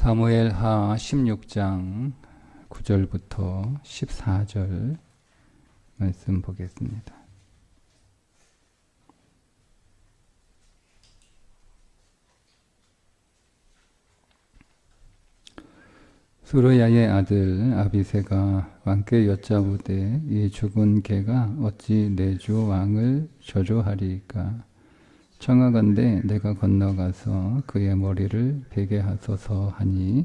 사무엘하 16장 9절부터 14절 말씀 보겠습니다. 스루야의 아들 아비새가 왕께 여짜오되 이 죽은 개가 어찌 내 주 왕을 저주하리이까? 청하건대 내가 건너가서 그의 머리를 베게 하소서 하니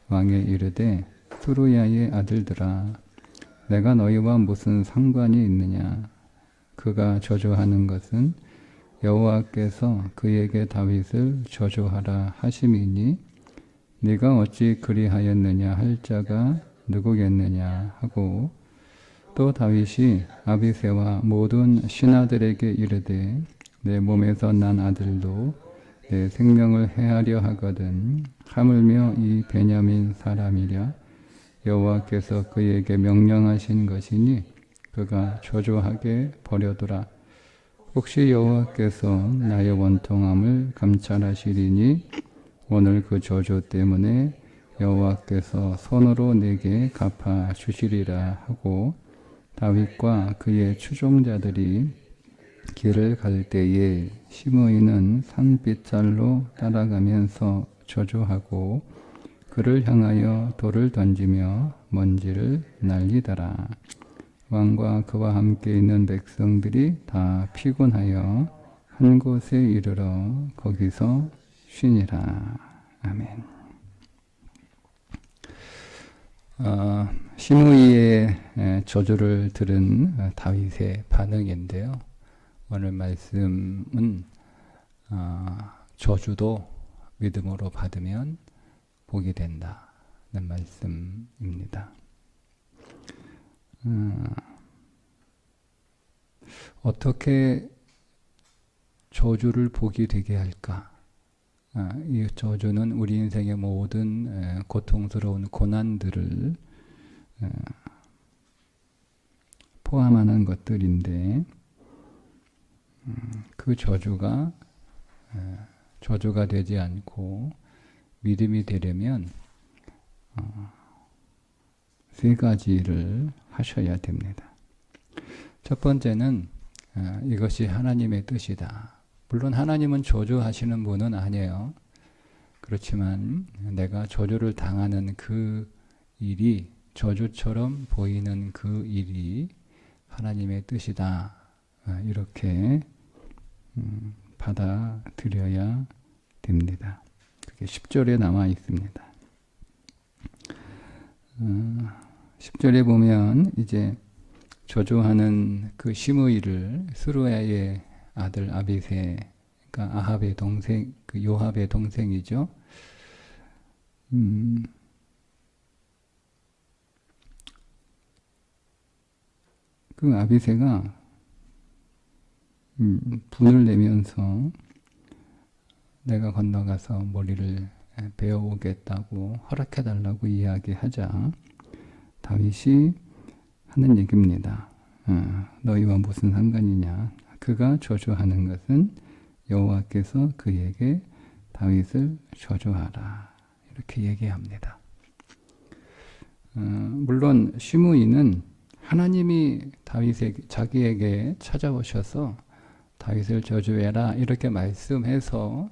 왕에 이르되 스루야의 아들들아 내가 너희와 무슨 상관이 있느냐? 그가 저주하는 것은 여호와께서 그에게 다윗을 저주하라 하심이니 네가 어찌 그리하였느냐 할 자가 누구겠느냐 하고 또 다윗이 아비새와 모든 신하들에게 이르되 내 몸에서 난 아들도 내 생명을 해하려 하거든 하물며 이 베냐민 사람이랴 여호와께서 그에게 명령하신 것이니 그가 저주하게 버려두라. 혹시 여호와께서 나의 원통함을 감찰하시리니 오늘 그 저주 때문에 여호와께서 손으로 내게 갚아 주시리라 하고 다윗과 그의 추종자들이 길을 갈 때에 시므이는 산빗살로 따라가면서 저주하고 그를 향하여 돌을 던지며 먼지를 날리더라. 왕과 그와 함께 있는 백성들이 다 피곤하여 한 곳에 이르러 거기서 쉬니라. 아멘. 시므이의 저주를 들은 다윗의 반응인데요. 오늘 말씀은 저주도 믿음으로 받으면 복이 된다는 말씀입니다. 어떻게 저주를 복이 되게 할까? 이 저주는 우리 인생의 모든 고통스러운 고난들을 포함하는 것들인데 그 저주가 되지 않고 믿음이 되려면 세 가지를 하셔야 됩니다. 첫 번째는 이것이 하나님의 뜻이다. 물론 하나님은 저주하시는 분은 아니에요. 그렇지만 내가 저주를 당하는 그 일이 저주처럼 보이는 그 일이 하나님의 뜻이다. 이렇게 받아들여야 됩니다. 그게 10절에 남아 있습니다. 10절에 보면 이제 저주하는 그 시므이를 스루야의 아들 아비새, 그러니까 아합의 동생, 그 요압의 동생이죠. 그 아비새가 분을 내면서 내가 건너가서 머리를 베어오겠다고 허락해달라고 이야기하자 다윗이 하는 얘기입니다. 너희와 무슨 상관이냐? 그가 저주하는 것은 여호와께서 그에게 다윗을 저주하라. 이렇게 얘기합니다. 물론 시므이는 하나님이 자기에게 찾아오셔서 다윗을 저주해라 이렇게 말씀해서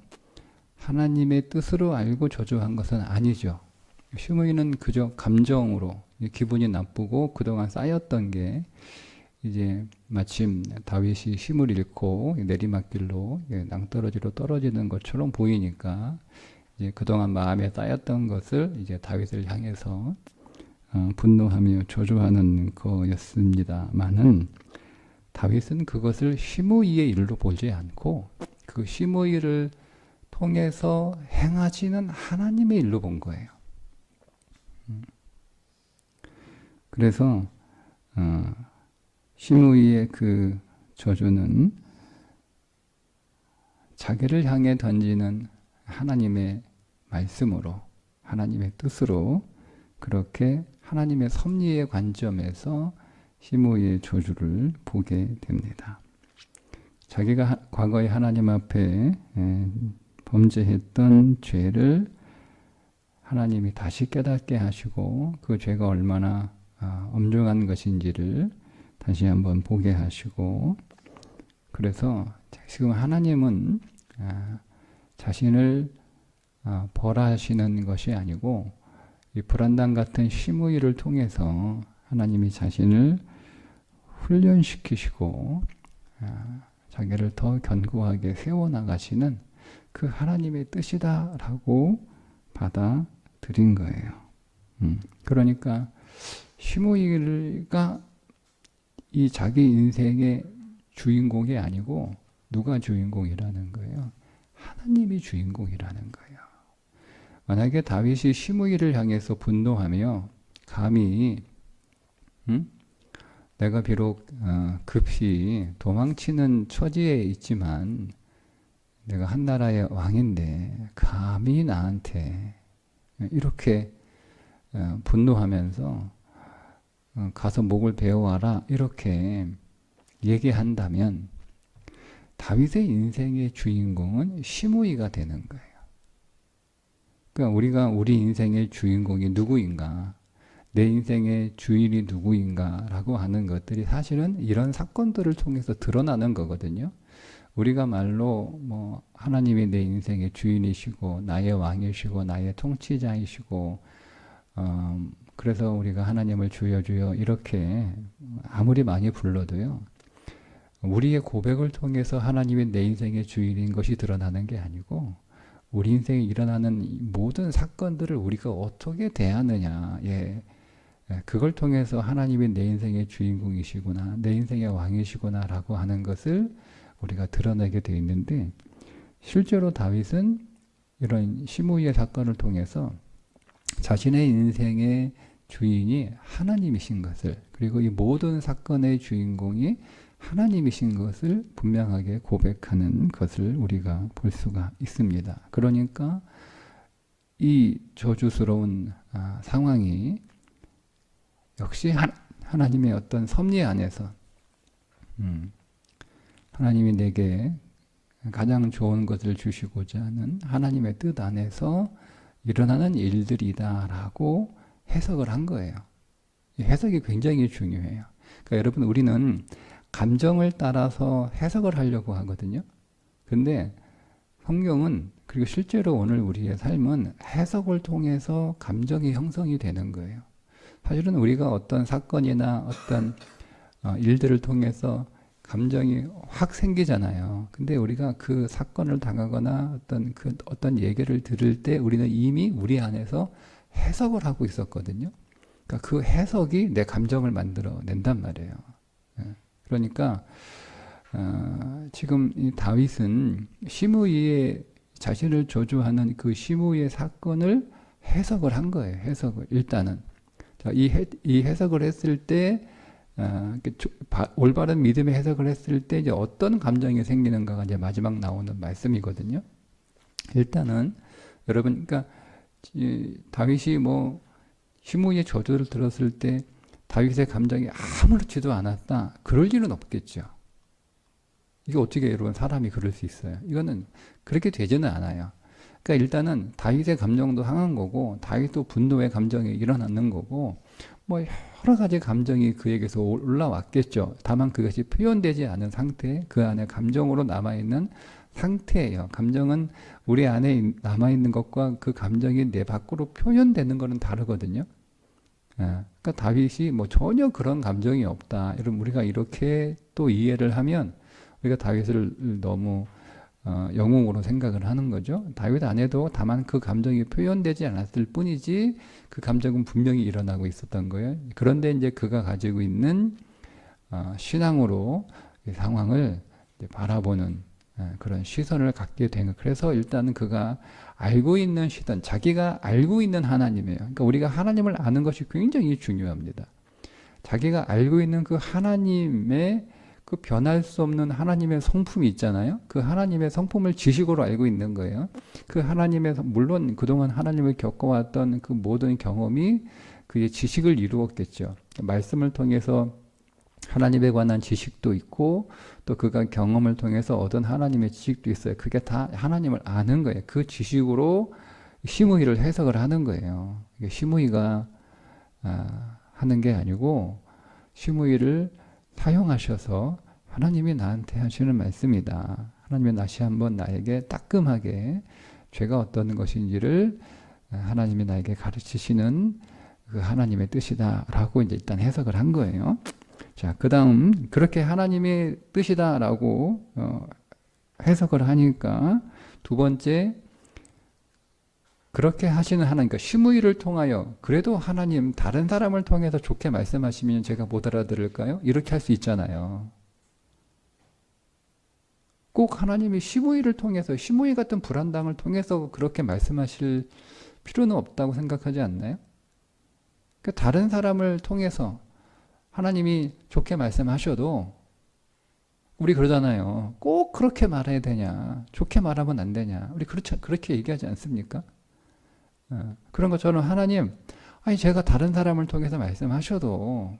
하나님의 뜻으로 알고 저주한 것은 아니죠. 시므이는 그저 감정으로 기분이 나쁘고 그동안 쌓였던 게 이제 마침 다윗이 힘을 잃고 내리막길로 낭떠러지로 떨어지는 것처럼 보이니까 이제 그동안 마음에 쌓였던 것을 이제 다윗을 향해서 분노하며 저주하는 거였습니다만은 다윗은 그것을 시므이의 일로 보지 않고 그 시므이를 통해서 행하시는 하나님의 일로 본 거예요. 그래서 시므이의 그 저주는 자기를 향해 던지는 하나님의 말씀으로, 하나님의 뜻으로 그렇게 하나님의 섭리의 관점에서 시므이의 저주를 보게 됩니다. 자기가 과거에 하나님 앞에 범죄했던 죄를 하나님이 다시 깨닫게 하시고 그 죄가 얼마나 엄중한 것인지를 다시 한번 보게 하시고, 그래서 지금 하나님은 자신을 벌하시는 것이 아니고 이 불안당 같은 심의를 통해서 하나님이 자신을 훈련시키시고 자기를 더 견고하게 세워나가시는 그 하나님의 뜻이다라고 받아들인 거예요. 그러니까 시므이가 이 자기 인생의 주인공이 아니고 누가 주인공이라는 거예요? 하나님이 주인공이라는 거예요. 만약에 다윗이 시므이를 향해서 분노하며 감히 내가 비록 급히 도망치는 처지에 있지만 내가 한 나라의 왕인데 감히 나한테 이렇게 분노하면서 가서 목을 베어와라 이렇게 얘기한다면 다윗의 인생의 주인공은 시므이가 되는 거예요. 그러니까 우리가 우리 인생의 주인공이 누구인가, 내 인생의 주인이 누구인가 라고 하는 것들이 사실은 이런 사건들을 통해서 드러나는 거거든요. 우리가 말로 뭐 하나님이 내 인생의 주인이시고 나의 왕이시고 나의 통치자이시고 그래서 우리가 하나님을 주여 주여 이렇게 아무리 많이 불러도요, 우리의 고백을 통해서 하나님이 내 인생의 주인인 것이 드러나는 게 아니고 우리 인생에 일어나는 모든 사건들을 우리가 어떻게 대하느냐, 그걸 통해서 하나님이 내 인생의 주인공이시구나, 내 인생의 왕이시구나 라고 하는 것을 우리가 드러내게 되어 있는데, 실제로 다윗은 이런 시므이의 사건을 통해서 자신의 인생의 주인이 하나님이신 것을, 그리고 이 모든 사건의 주인공이 하나님이신 것을 분명하게 고백하는 것을 우리가 볼 수가 있습니다. 그러니까 이 저주스러운 상황이 역시 하나님의 어떤 섭리 안에서 하나님이 내게 가장 좋은 것을 주시고자 하는 하나님의 뜻 안에서 일어나는 일들이다라고 해석을 한 거예요. 이 해석이 굉장히 중요해요. 그러니까 여러분, 우리는 감정을 따라서 해석을 하려고 하거든요. 근데 성경은, 그리고 실제로 오늘 우리의 삶은 해석을 통해서 감정이 형성이 되는 거예요. 사실은 우리가 어떤 사건이나 어떤 일들을 통해서 감정이 확 생기잖아요. 근데 우리가 그 사건을 당하거나 어떤 얘기를 들을 때 우리는 이미 우리 안에서 해석을 하고 있었거든요. 그러니까 그 해석이 내 감정을 만들어 낸단 말이에요. 그러니까 지금 이 다윗은 시므이의 자신을 저주하는 그 시므이의 사건을 해석을 한 거예요. 해석을 일단은 이 해석을 했을 때 올바른 믿음의 해석을 했을 때 이제 어떤 감정이 생기는가가 이제 마지막 나오는 말씀이거든요. 일단은 여러분, 그러니까 다윗이 뭐 시므이의 저주를 들었을 때 다윗의 감정이 아무렇지도 않았다, 그럴 일은 없겠죠. 이게 어떻게 여러분 사람이 그럴 수 있어요? 이거는 그렇게 되지는 않아요. 그러니까 일단은 다윗의 감정도 상한 거고, 다윗도 분노의 감정이 일어나는 거고, 뭐 여러 가지 감정이 그에게서 올라왔겠죠. 다만 그것이 표현되지 않은 상태, 그 안에 감정으로 남아있는 상태예요. 감정은 우리 안에 남아있는 것과 그 감정이 내 밖으로 표현되는 것은 다르거든요. 그러니까 다윗이 뭐 전혀 그런 감정이 없다, 여러분, 우리가 이렇게 또 이해를 하면 우리가 다윗을 너무 영웅으로 생각을 하는 거죠. 다윗 안에도 다만 그 감정이 표현되지 않았을 뿐이지 그 감정은 분명히 일어나고 있었던 거예요. 그런데 이제 그가 가지고 있는 신앙으로 이 상황을 이제 바라보는 그런 시선을 갖게 된 거예요. 그래서 일단은 그가 알고 있는 시선, 자기가 알고 있는 하나님이에요. 그러니까 우리가 하나님을 아는 것이 굉장히 중요합니다. 자기가 알고 있는 그 하나님의 그 변할 수 없는 하나님의 성품이 있잖아요. 그 하나님의 성품을 지식으로 알고 있는 거예요. 그 하나님의, 물론 그동안 하나님을 겪어왔던 그 모든 경험이 그의 지식을 이루었겠죠. 말씀을 통해서 하나님에 관한 지식도 있고, 또 그가 경험을 통해서 얻은 하나님의 지식도 있어요. 그게 다 하나님을 아는 거예요. 그 지식으로 심의를 해석을 하는 거예요. 이게 심의가 하는 게 아니고 심의를 사용하셔서 하나님이 나한테 하시는 말씀이다. 하나님이 다시 한번 나에게 따끔하게 죄가 어떤 것인지를 하나님이 나에게 가르치시는 그 하나님의 뜻이다라고 이제 일단 해석을 한 거예요. 자, 그 다음 그렇게 하나님의 뜻이다라고 해석을 하니까 두 번째, 그렇게 하시는 하나님, 그러니까 심의를 통하여 그래도 하나님 다른 사람을 통해서 좋게 말씀하시면 제가 못 알아들을까요? 이렇게 할 수 있잖아요. 꼭 하나님이 심의를 통해서, 심의 같은 불안당을 통해서 그렇게 말씀하실 필요는 없다고 생각하지 않나요? 그러니까 다른 사람을 통해서 하나님이 좋게 말씀하셔도 우리 그러잖아요. 꼭 그렇게 말해야 되냐? 좋게 말하면 안 되냐? 우리 그렇게 얘기하지 않습니까? 그런 것처럼 하나님, 아니 제가 다른 사람을 통해서 말씀하셔도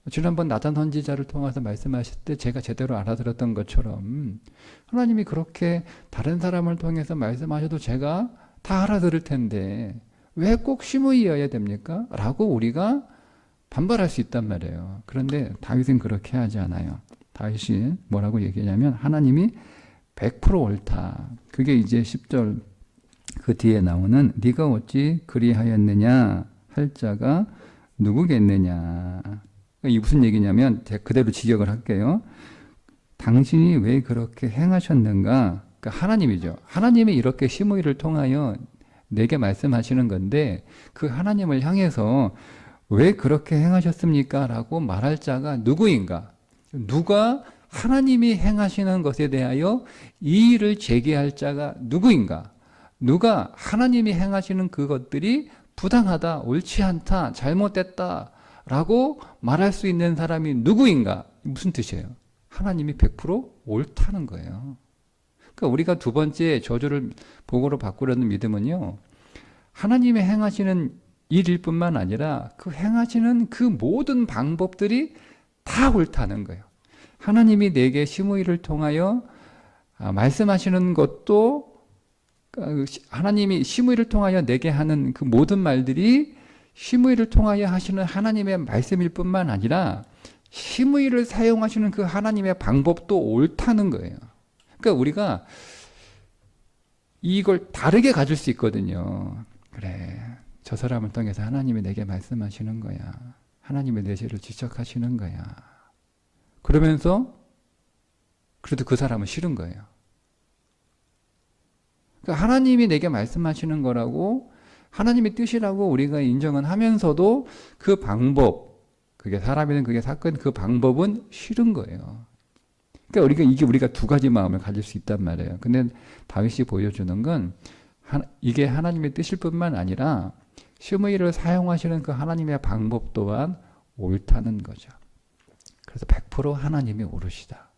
지난번 나단 선지자를 통해서 말씀하실 때 제가 제대로 알아들었던 것처럼 하나님이 그렇게 다른 사람을 통해서 말씀하셔도 제가 다 알아들을 텐데 왜 꼭 심의여야 됩니까? 라고 우리가 반발할 수 있단 말이에요. 그런데 다윗은 그렇게 하지 않아요. 다윗이 뭐라고 얘기하냐면 하나님이 100% 옳다. 그게 이제 10절 그 뒤에 나오는 네가 어찌 그리하였느냐 할 자가 누구겠느냐. 이 무슨 얘기냐면 제가 그대로 지적을 할게요. 당신이 왜 그렇게 행하셨는가? 그러니까 하나님이죠. 하나님이 이렇게 심의를 통하여 내게 말씀하시는 건데 그 하나님을 향해서 왜 그렇게 행하셨습니까? 라고 말할 자가 누구인가? 누가 하나님이 행하시는 것에 대하여 이의를 제기할 자가 누구인가? 누가 하나님이 행하시는 그것들이 부당하다, 옳지 않다, 잘못됐다 라고 말할 수 있는 사람이 누구인가? 무슨 뜻이에요? 하나님이 100% 옳다는 거예요. 그러니까 우리가 두 번째 저주를 복으로 바꾸려는 믿음은요, 하나님이 행하시는 일일 뿐만 아니라 그 행하시는 그 모든 방법들이 다 옳다는 거예요. 하나님이 내게 심의를 통하여 말씀하시는 것도 하나님이 심의를 통하여 내게 하는 그 모든 말들이 심의를 통하여 하시는 하나님의 말씀일 뿐만 아니라 심의를 사용하시는 그 하나님의 방법도 옳다는 거예요. 그러니까 우리가 이걸 다르게 가질 수 있거든요. 그래, 저 사람을 통해서 하나님이 내게 말씀하시는 거야. 하나님의 내 죄를 지적하시는 거야. 그러면서 그래도 그 사람은 싫은 거예요. 그러니까 하나님이 내게 말씀하시는 거라고 하나님의 뜻이라고 우리가 인정은 하면서도 그 방법, 그게 사람이든 그게 사건, 그 방법은 싫은 거예요. 그러니까 우리가 두 가지 마음을 가질 수 있단 말이에요. 근데 다윗이 보여주는 건 이게 하나님의 뜻일 뿐만 아니라 심의를 사용하시는 그 하나님의 방법 또한 옳다는 거죠. 그래서 100% 하나님이 옳으시다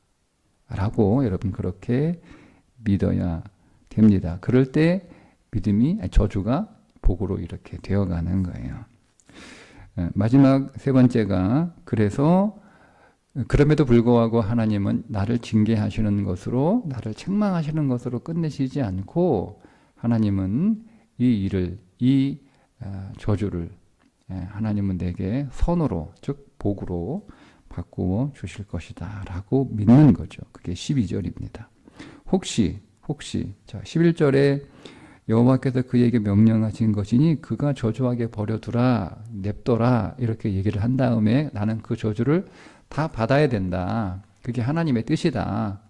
라고 여러분 그렇게 믿어야 됩니다. 그럴 때 저주가 복으로 이렇게 되어가는 거예요. 마지막 세 번째가, 그럼에도 불구하고 하나님은 나를 징계하시는 것으로, 나를 책망하시는 것으로 끝내시지 않고 하나님은 이 저주를 하나님은 내게 선으로, 즉 복으로 바꾸어 주실 것이다 라고 믿는 거죠. 그게 12절입니다. 혹시 자 11절에 여호와께서 그에게 명령하신 것이니 그가 저주하게 버려두라, 냅둬라 이렇게 얘기를 한 다음에 나는 그 저주를 다 받아야 된다. 그게 하나님의 뜻이다.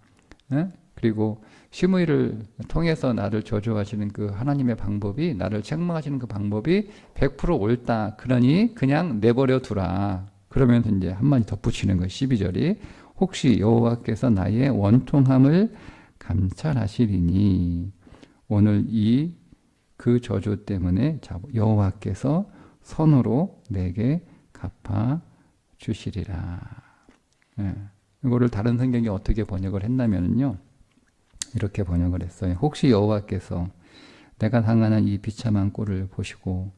그리고 심의를 통해서 나를 저주하시는 그 하나님의 방법이, 나를 책망하시는 그 방법이 100% 옳다. 그러니 그냥 내버려 두라. 그러면서 이제 한마디 덧붙이는 거예요. 12절이 혹시 여호와께서 나의 원통함을 감찰하시리니 오늘 그 저주 때문에 여호와께서 선으로 내게 갚아 주시리라. 이거를 다른 성경이 어떻게 번역을 했냐면요, 이렇게 번역을 했어요. 혹시 여호와께서 내가 당하는 이 비참한 꼴을 보시고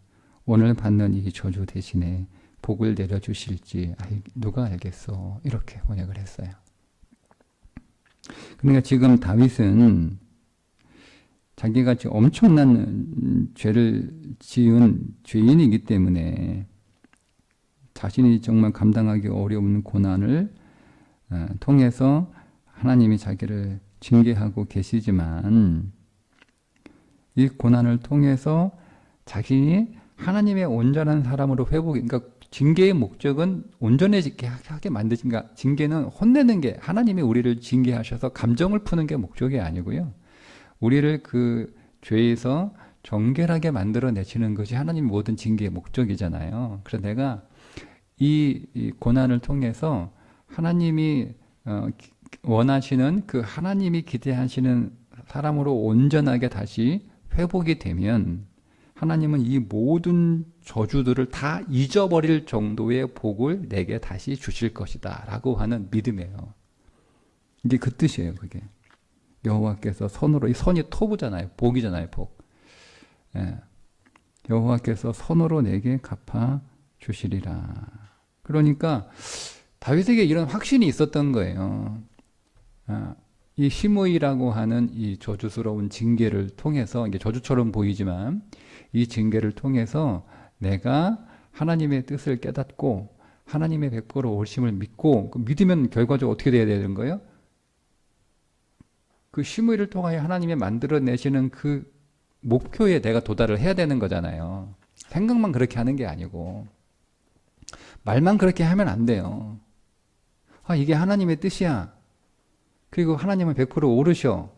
오늘 받는 이 저주 대신에 복을 내려주실지 누가 알겠어. 이렇게 번역을 했어요. 그러니까 지금 다윗은 자기가 지금 엄청난 죄를 지은 죄인이기 때문에 자신이 정말 감당하기 어려운 고난을 통해서 하나님이 자기를 징계하고 계시지만 이 고난을 통해서 자신이 하나님의 온전한 사람으로 그러니까 징계의 목적은 온전해지게 하게 만드니까 징계는 혼내는 게 하나님이 우리를 징계하셔서 감정을 푸는 게 목적이 아니고요. 우리를 그 죄에서 정결하게 만들어내시는 것이 하나님의 모든 징계의 목적이잖아요. 그래서 내가 이 고난을 통해서 하나님이 원하시는 그 하나님이 기대하시는 사람으로 온전하게 다시 회복이 되면 하나님은 이 모든 저주들을 다 잊어버릴 정도의 복을 내게 다시 주실 것이다 라고 하는 믿음이에요. 이게 그 뜻이에요. 그게 여호와께서 선으로, 이 선이 토부잖아요. 복이잖아요. 복. 예. 여호와께서 선으로 내게 갚아 주시리라. 그러니까 다윗에게 이런 확신이 있었던 거예요. 이 시므이라고 하는 이 저주스러운 징계를 통해서, 이게 저주처럼 보이지만 이 징계를 통해서 내가 하나님의 뜻을 깨닫고 하나님의 100% 오심을 믿고, 믿으면 결과적으로 어떻게 돼야 되는 거예요? 그 시므이를 통하여 하나님이 만들어내시는 그 목표에 내가 도달을 해야 되는 거잖아요. 생각만 그렇게 하는 게 아니고 말만 그렇게 하면 안 돼요. 이게 하나님의 뜻이야. 그리고 하나님은 100% 오르셔.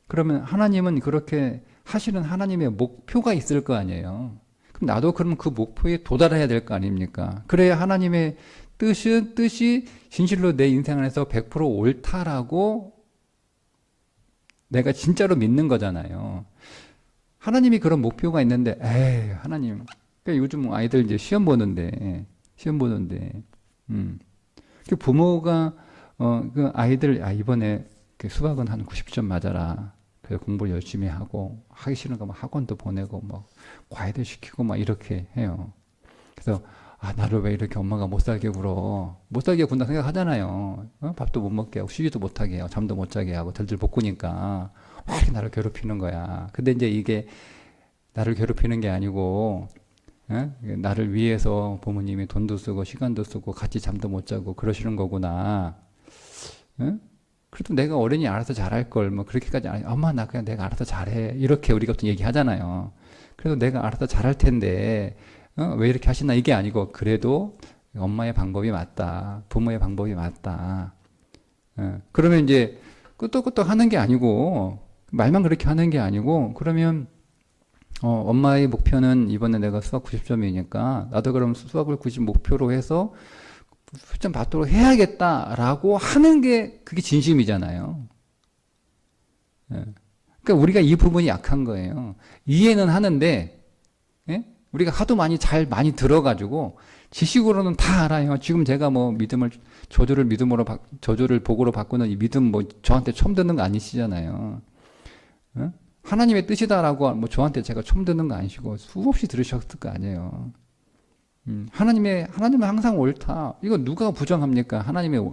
그러면 하나님은 그렇게 하시는 하나님의 목표가 있을 거 아니에요. 그럼 나도 그럼 그 목표에 도달해야 될 거 아닙니까? 그래야 하나님의 뜻이 진실로 내 인생 안에서 100% 옳다라고 내가 진짜로 믿는 거잖아요. 하나님이 그런 목표가 있는데, 에이, 하나님. 그러니까 요즘 아이들 이제 시험 보는데, 그 부모가, 그 아이들, 이번에 수학은 한 90점 맞아라. 그래서 공부를 열심히 하고, 하기 싫은 거 막 학원도 보내고, 뭐, 과외도 시키고, 막 이렇게 해요. 그래서, 나를 왜 이렇게 엄마가 못 살게 굴어. 못 살게 군다 생각하잖아요. 밥도 못 먹게 하고, 쉬지도 못하게 하고, 잠도 못 자게 하고, 들들 볶으니까, 왜 이렇게 나를 괴롭히는 거야. 근데 이제 이게, 나를 괴롭히는 게 아니고, 나를 위해서 부모님이 돈도 쓰고, 시간도 쓰고, 같이 잠도 못 자고, 그러시는 거구나. 그래도 내가 어른이 알아서 잘할 걸, 뭐, 그렇게까지, 엄마, 나 그냥 내가 알아서 잘해. 이렇게 우리가 보통 얘기하잖아요. 그래도 내가 알아서 잘할 텐데, 왜 이렇게 하시나 이게 아니고 그래도 엄마의 방법이 맞다. 부모의 방법이 맞다. 그러면 이제 끄떡끄떡 하는 게 아니고 말만 그렇게 하는 게 아니고 그러면 엄마의 목표는 이번에 내가 수학 90점이니까 나도 그럼 수학을 90 목표로 해서 10점 받도록 해야겠다라고 하는 게 그게 진심이잖아요. 그러니까 우리가 이 부분이 약한 거예요. 이해는 하는데 우리가 하도 많이 들어가지고 지식으로는 다 알아요. 지금 제가 뭐 저주를 복으로 바꾸는 이 믿음 뭐 저한테 처음 듣는 거 아니시잖아요. 하나님의 뜻이다라고 뭐 저한테 제가 처음 듣는 거 아니시고 수없이 들으셨을 거 아니에요. 하나님은 항상 옳다. 이거 누가 부정합니까? 하나님의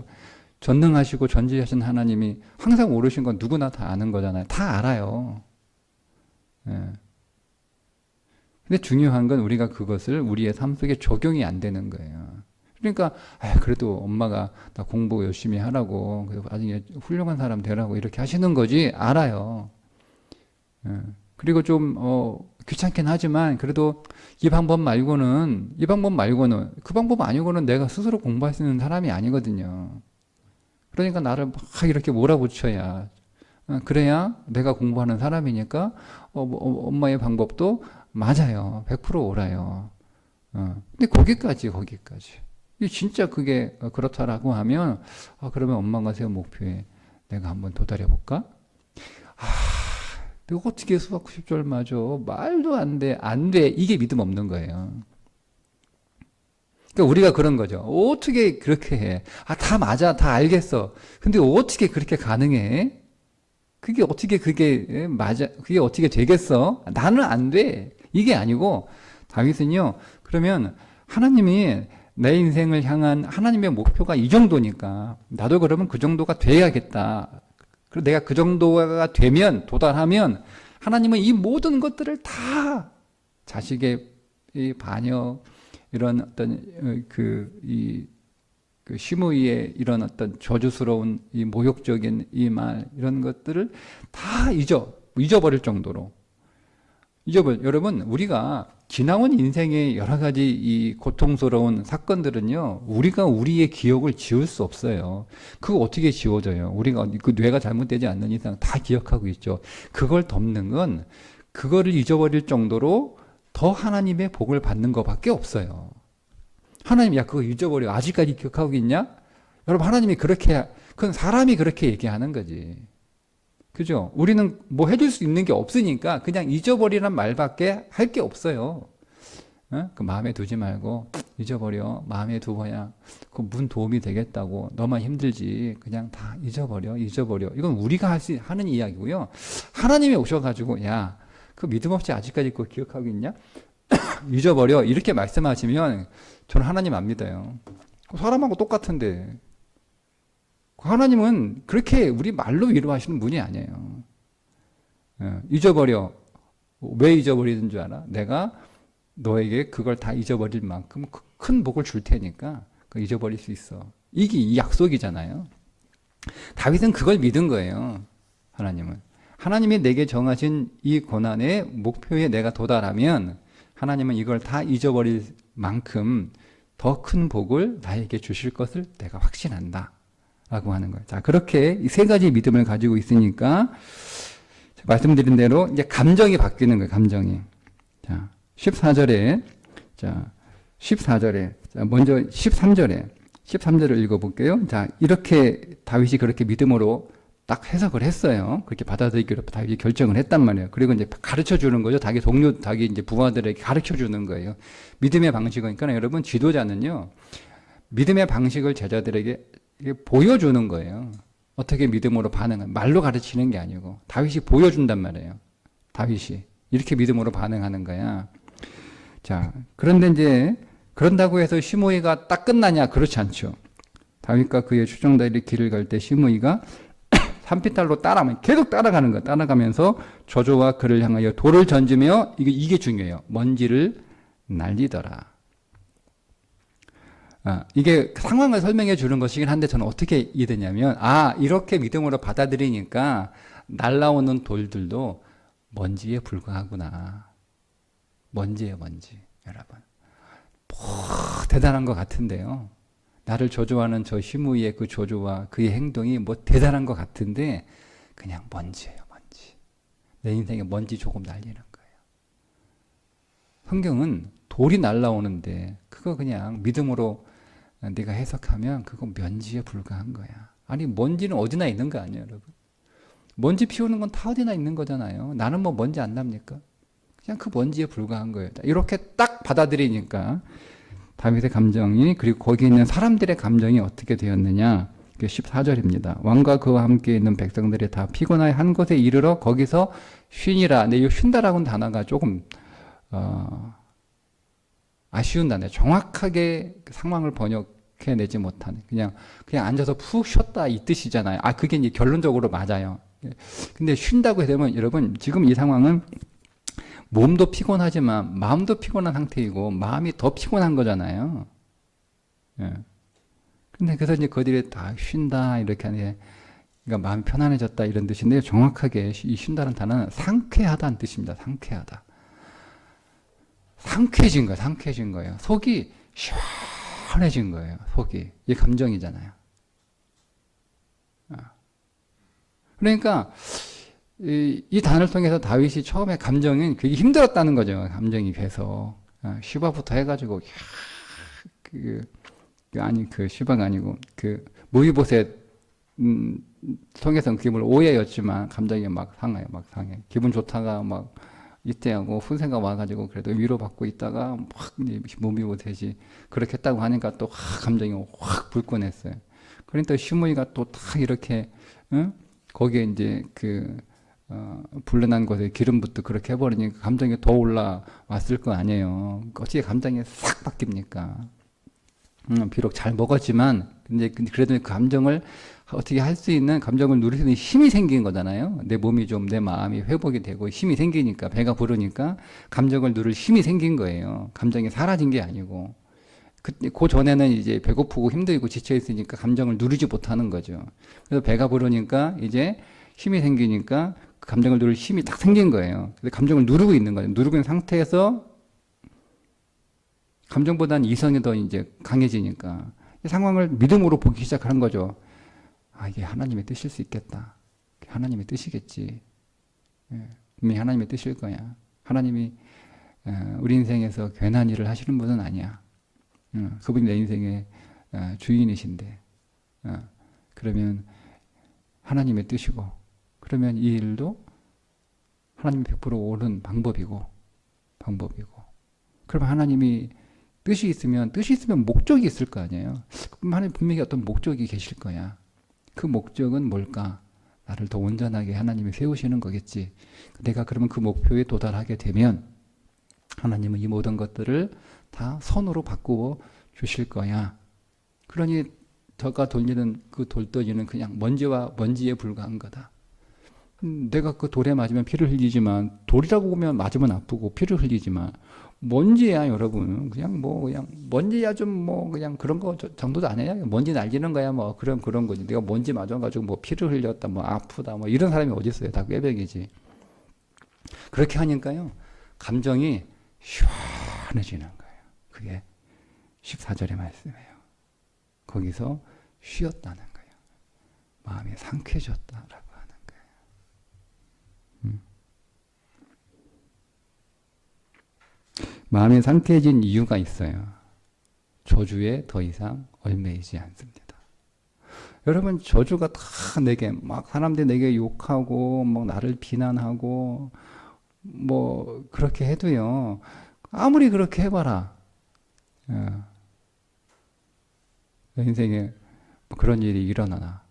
전능하시고 전지하신 하나님이 항상 옳으신 건 누구나 다 아는 거잖아요. 다 알아요. 근데 중요한 건 우리가 그것을 우리의 삶 속에 적용이 안 되는 거예요. 그러니까 그래도 엄마가 나 공부 열심히 하라고 나중에 훌륭한 사람 되라고 이렇게 하시는 거지 알아요. 그리고 좀 귀찮긴 하지만 그래도 이 방법 말고는 그 방법 아니고는 내가 스스로 공부할 수 있는 사람이 아니거든요. 그러니까 나를 막 이렇게 몰아붙여야 그래야 내가 공부하는 사람이니까 엄마의 방법도 맞아요. 100% 옳아요. 근데 거기까지. 진짜 그게 그렇다라고 하면, 그러면 엄마가 세운 목표에 내가 한번 도달해볼까? 내가 어떻게 수학 90점 맞아? 말도 안 돼. 이게 믿음 없는 거예요. 그러니까 우리가 그런 거죠. 어떻게 그렇게 해? 다 맞아. 다 알겠어. 근데 어떻게 그렇게 가능해? 그게 맞아? 그게 어떻게 되겠어? 나는 안 돼. 이게 아니고 다윗은요. 그러면 하나님이 내 인생을 향한 하나님의 목표가 이 정도니까 나도 그러면 그 정도가 돼야겠다. 그리고 내가 그 정도가 되면 도달하면 하나님은 이 모든 것들을 다 자식의 이 반역, 이런 어떤 그 시므이의 이런 어떤 저주스러운 이 모욕적인 이 말, 이런 것들을 다 잊어버릴 정도로 여러분, 우리가 지나온 인생의 여러 가지 이 고통스러운 사건들은요, 우리가 우리의 기억을 지울 수 없어요. 그거 어떻게 지워져요? 우리가 그 뇌가 잘못되지 않는 이상 다 기억하고 있죠. 그걸 덮는 건 그거를 잊어버릴 정도로 더 하나님의 복을 받는 것밖에 없어요. 하나님, 야, 그거 잊어버려. 아직까지 기억하고 있냐? 여러분, 하나님이 그건 사람이 그렇게 얘기하는 거지. 그죠? 우리는 뭐 해줄 수 있는 게 없으니까 그냥 잊어버리란 말밖에 할 게 없어요. 어? 그 마음에 두지 말고 잊어버려. 마음에 두어야 그 문 도움이 되겠다고. 너만 힘들지. 그냥 다 잊어버려. 이건 우리가 하는 이야기고요. 하나님이 오셔가지고, 야, 그 믿음 없이 아직까지 그거 기억하고 있냐? 잊어버려. 이렇게 말씀하시면 저는 하나님 안 믿어요. 사람하고 똑같은데. 하나님은 그렇게 우리 말로 위로하시는 분이 아니에요. 잊어버려. 왜 잊어버리는 줄 알아? 내가 너에게 그걸 다 잊어버릴 만큼 큰 복을 줄 테니까 그거 잊어버릴 수 있어. 이게 이 약속이잖아요. 다윗은 그걸 믿은 거예요. 하나님은. 하나님이 내게 정하신 이 고난의 목표에 내가 도달하면 하나님은 이걸 다 잊어버릴 만큼 더 큰 복을 나에게 주실 것을 내가 확신한다. 라고 하는 거예요. 자, 그렇게 이 세 가지 믿음을 가지고 있으니까, 말씀드린 대로 이제 감정이 바뀌는 거예요, 감정이. 자, 14절에, 자, 먼저 13절을 읽어볼게요. 자, 이렇게 다윗이 그렇게 믿음으로 딱 해석을 했어요. 그렇게 받아들이기로 다윗이 결정을 했단 말이에요. 그리고 이제 가르쳐 주는 거죠. 자기 이제 부하들에게 가르쳐 주는 거예요. 믿음의 방식은, 그러니까 여러분, 지도자는요, 믿음의 방식을 제자들에게 보여주는 거예요. 어떻게 믿음으로 반응하는, 말로 가르치는 게 아니고 다윗이 보여준단 말이에요. 다윗이 이렇게 믿음으로 반응하는 거야. 자, 그런데 이제 그런다고 해서 시므이가 딱 끝나냐? 그렇지 않죠. 다윗과 그의 추종자들이 길을 갈 때 시므이가 산피탈로 계속 따라가는 거야. 따라가면서 저조와 그를 향하여 돌을 던지며, 이게 중요해요. 먼지를 날리더라. 이게 상황을 설명해 주는 것이긴 한데 저는 어떻게 이해되냐면, 이렇게 믿음으로 받아들이니까 날라오는 돌들도 먼지에 불과하구나. 먼지예요, 먼지. 여러분. 대단한 것 같은데요. 나를 저주하는 저 시므이의 그 저주와 그의 행동이 뭐 대단한 것 같은데 그냥 먼지예요, 먼지. 내 인생에 먼지 조금 날리는 거예요. 성경은 돌이 날라오는데 그거 그냥 믿음으로 네가 해석하면 그건 먼지에 불과한 거야. 아니, 먼지는 어디나 있는 거 아니에요, 여러분? 먼지 피우는 건 다 어디나 있는 거잖아요. 나는 뭐 먼지 안 납니까? 그냥 그 먼지에 불과한 거예요. 이렇게 딱 받아들이니까 다윗의 감정이, 그리고 거기 있는 사람들의 감정이 어떻게 되었느냐? 14절입니다. 왕과 그와 함께 있는 백성들이 다 피곤하여 한 곳에 이르러 거기서 쉬니라. 근데 이 쉰다라는 단어가 조금 아쉬운 단어예요. 정확하게 상황을 번역해내지 못하는, 그냥 앉아서 푹 쉬었다 이 뜻이잖아요. 그게 이제 결론적으로 맞아요. 근데 쉰다고 되면 여러분, 지금 이 상황은 몸도 피곤하지만 마음도 피곤한 상태이고 마음이 더 피곤한 거잖아요. 예. 근데 그래서 이제 그들이 다 쉰다 이렇게 하는, 그러니까 마음이 편안해졌다 이런 뜻인데, 정확하게 이 쉰다는 단어는 상쾌하다는 뜻입니다. 상쾌하다. 상쾌해진 거예요. 속이 시원해진 거예요. 속이. 이게 감정이잖아요. 그러니까 이 단어를 통해서 다윗이 처음에 감정은 그게 힘들었다는 거죠. 감정이 계속. 시바부터 해가지고, 시바가 아니고, 무비보셋, 통해서는 기분을 오해였지만, 감정이 막 상해. 기분 좋다가 막, 이때하고 훈세가 와가지고 그래도 위로받고 있다가 막 무비보셋이 그렇게 했다고 하니까 또 감정이 확 불끈했어요. 그러니까 시므이가 또 딱 이렇게, 거기에 이제 불러난 곳에 기름부터 그렇게 해버리니까 감정이 더 올라왔을 거 아니에요. 어떻게 감정이 싹 바뀝니까? 비록 잘 먹었지만 근데 그래도 그 감정을 어떻게 할 수 있는 감정을 누릴 수 있는 힘이 생긴 거잖아요. 내 몸이 좀 내 마음이 회복이 되고 힘이 생기니까 배가 부르니까 감정을 누릴 힘이 생긴 거예요. 감정이 사라진 게 아니고 그 전에는 이제 배고프고 힘들고 지쳐 있으니까 감정을 누리지 못하는 거죠. 그래서 배가 부르니까 이제 힘이 생기니까 그 감정을 누릴 힘이 딱 생긴 거예요. 그래서 감정을 누르고 있는 거예요. 누르고 있는 상태에서 감정보다는 이성이 더 이제 강해지니까 이 상황을 믿음으로 보기 시작하는 거죠. 아, 이게 하나님의 뜻일 수 있겠다. 하나님의 뜻이겠지. 분명히 하나님의 뜻일 거야. 하나님이 우리 인생에서 괜한 일을 하시는 분은 아니야. 그분이 내 인생의 주인이신데 그러면 하나님의 뜻이고 그러면 이 일도 하나님이 100% 옳은 방법이고 그러면 하나님이 뜻이 있으면 목적이 있을 거 아니에요. 그럼 하나님 분명히 어떤 목적이 계실 거야. 그 목적은 뭘까? 나를 더 온전하게 하나님이 세우시는 거겠지. 내가 그러면 그 목표에 도달하게 되면 하나님은 이 모든 것들을 다 선으로 바꾸어 주실 거야. 그러니 저가 돌리는 그 돌덩이는 그냥 먼지에 불과한 거다. 내가 그 돌에 맞으면 피를 흘리지만 돌이라고 보면 맞으면 아프고 피를 흘리지만 먼지야 여러분. 그냥 먼지야 좀 그냥 그런 거 정도도 아니야. 먼지 날리는 거야 그런 거지. 내가 먼지 맞아가지고 피를 흘렸다 아프다 이런 사람이 어디 있어요. 다 꾀병이지. 그렇게 하니까요 감정이 시원해지는 거예요. 그게 14절의 말씀이에요. 거기서 쉬었다는 거예요. 마음이 상쾌해졌다라고 하는 거예요. 마음이 상쾌해진 이유가 있어요. 저주에 더 이상 얽매이지 않습니다. 여러분 저주가 다 내게 사람들이 내게 욕하고 나를 비난하고 그렇게 해도요. 아무리 그렇게 해봐라. 내 인생에 그런 일이 일어나나.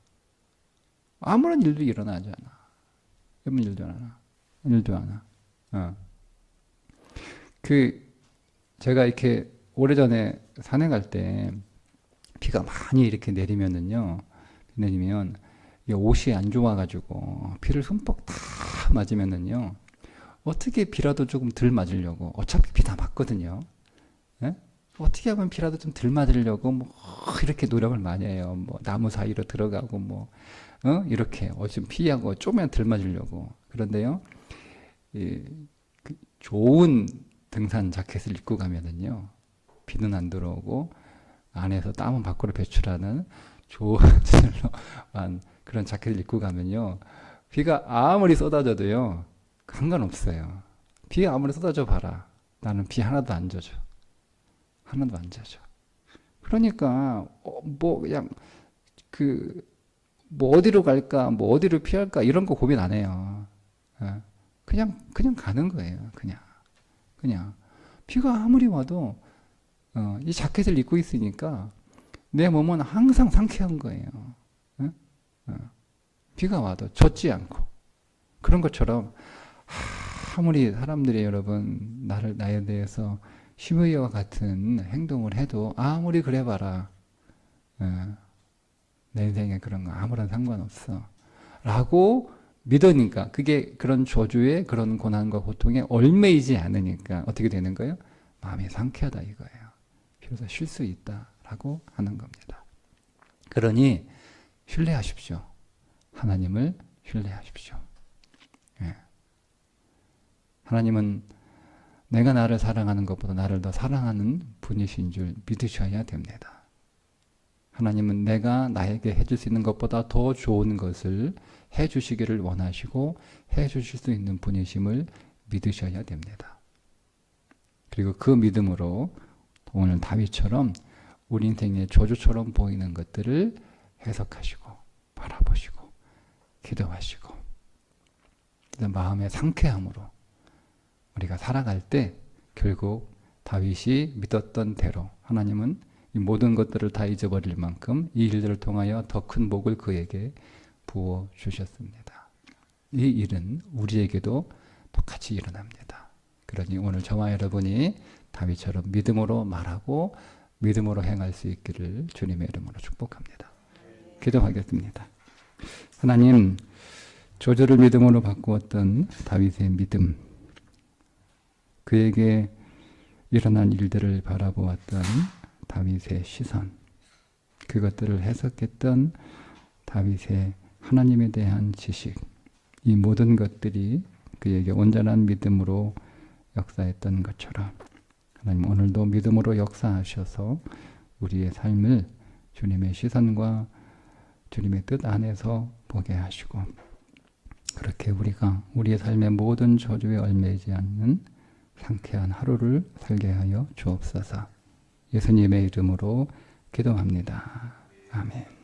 아무런 일도 일어나지 않아. 아무 일도 안 하나. 일도 안 하나. 제가 이렇게 오래전에 산에 갈 때 비가 많이 이렇게 내리면 옷이 안 좋아가지고 비를 흠뻑 다 맞으면은요. 어떻게 비라도 조금 덜 맞으려고 어차피 비 다 맞거든요. 예? 어떻게 하면 비라도 좀 덜 맞으려고 이렇게 노력을 많이 해요. 나무 사이로 들어가고 이렇게 좀 피하고 좀만 덜 맞으려고. 그런데요, 좋은 등산 자켓을 입고 가면은요, 비는 안 들어오고 안에서 땀은 밖으로 배출하는 좋은 그런 자켓을 입고 가면요, 비가 아무리 쏟아져도요, 상관없어요. 비 아무리 쏟아져 봐라. 나는 비 하나도 안 젖어. 하나도 안 젖어. 그러니까 그냥 어디로 갈까, 어디로 피할까 이런 거 고민 안 해요. 그냥 가는 거예요. 그냥 비가 아무리 와도 이 자켓을 입고 있으니까 내 몸은 항상 상쾌한 거예요. 비가 와도 젖지 않고. 그런 것처럼 아무리 사람들이 여러분 나에 대해서 시므이와 같은 행동을 해도 아무리 그래봐라. 내 인생에 그런 거 아무런 상관없어. 라고 믿으니까 그게 그런 저주에 그런 고난과 고통에 얽매이지 않으니까 어떻게 되는 거예요? 마음이 상쾌하다 이거예요. 비로소 쉴 수 있다라고 하는 겁니다. 그러니 신뢰하십시오. 하나님을 신뢰하십시오. 하나님은 내가 나를 사랑하는 것보다 나를 더 사랑하는 분이신 줄 믿으셔야 됩니다. 하나님은 내가 나에게 해줄 수 있는 것보다 더 좋은 것을 해주시기를 원하시고 해주실 수 있는 분이심을 믿으셔야 됩니다. 그리고 그 믿음으로 오늘 다윗처럼 우리 인생의 저주처럼 보이는 것들을 해석하시고 바라보시고 기도하시고 마음의 상쾌함으로 우리가 살아갈 때 결국 다윗이 믿었던 대로 하나님은 이 모든 것들을 다 잊어버릴 만큼 이 일들을 통하여 더 큰 복을 그에게 부어 주셨습니다. 이 일은 우리에게도 똑같이 일어납니다. 그러니 오늘 저와 여러분이 다윗처럼 믿음으로 말하고 믿음으로 행할 수 있기를 주님의 이름으로 축복합니다. 기도하겠습니다. 하나님, 저주를 믿음으로 바꾸었던 다윗의 믿음, 그에게 일어난 일들을 바라보았던 다윗의 시선, 그것들을 해석했던 다윗의 하나님에 대한 지식, 이 모든 것들이 그에게 온전한 믿음으로 역사했던 것처럼 하나님 오늘도 믿음으로 역사하셔서 우리의 삶을 주님의 시선과 주님의 뜻 안에서 보게 하시고 그렇게 우리가 우리의 삶의 모든 저주에 얽매이지 않는 상쾌한 하루를 살게 하여 주옵소서. 예수님의 이름으로 기도합니다. 아멘.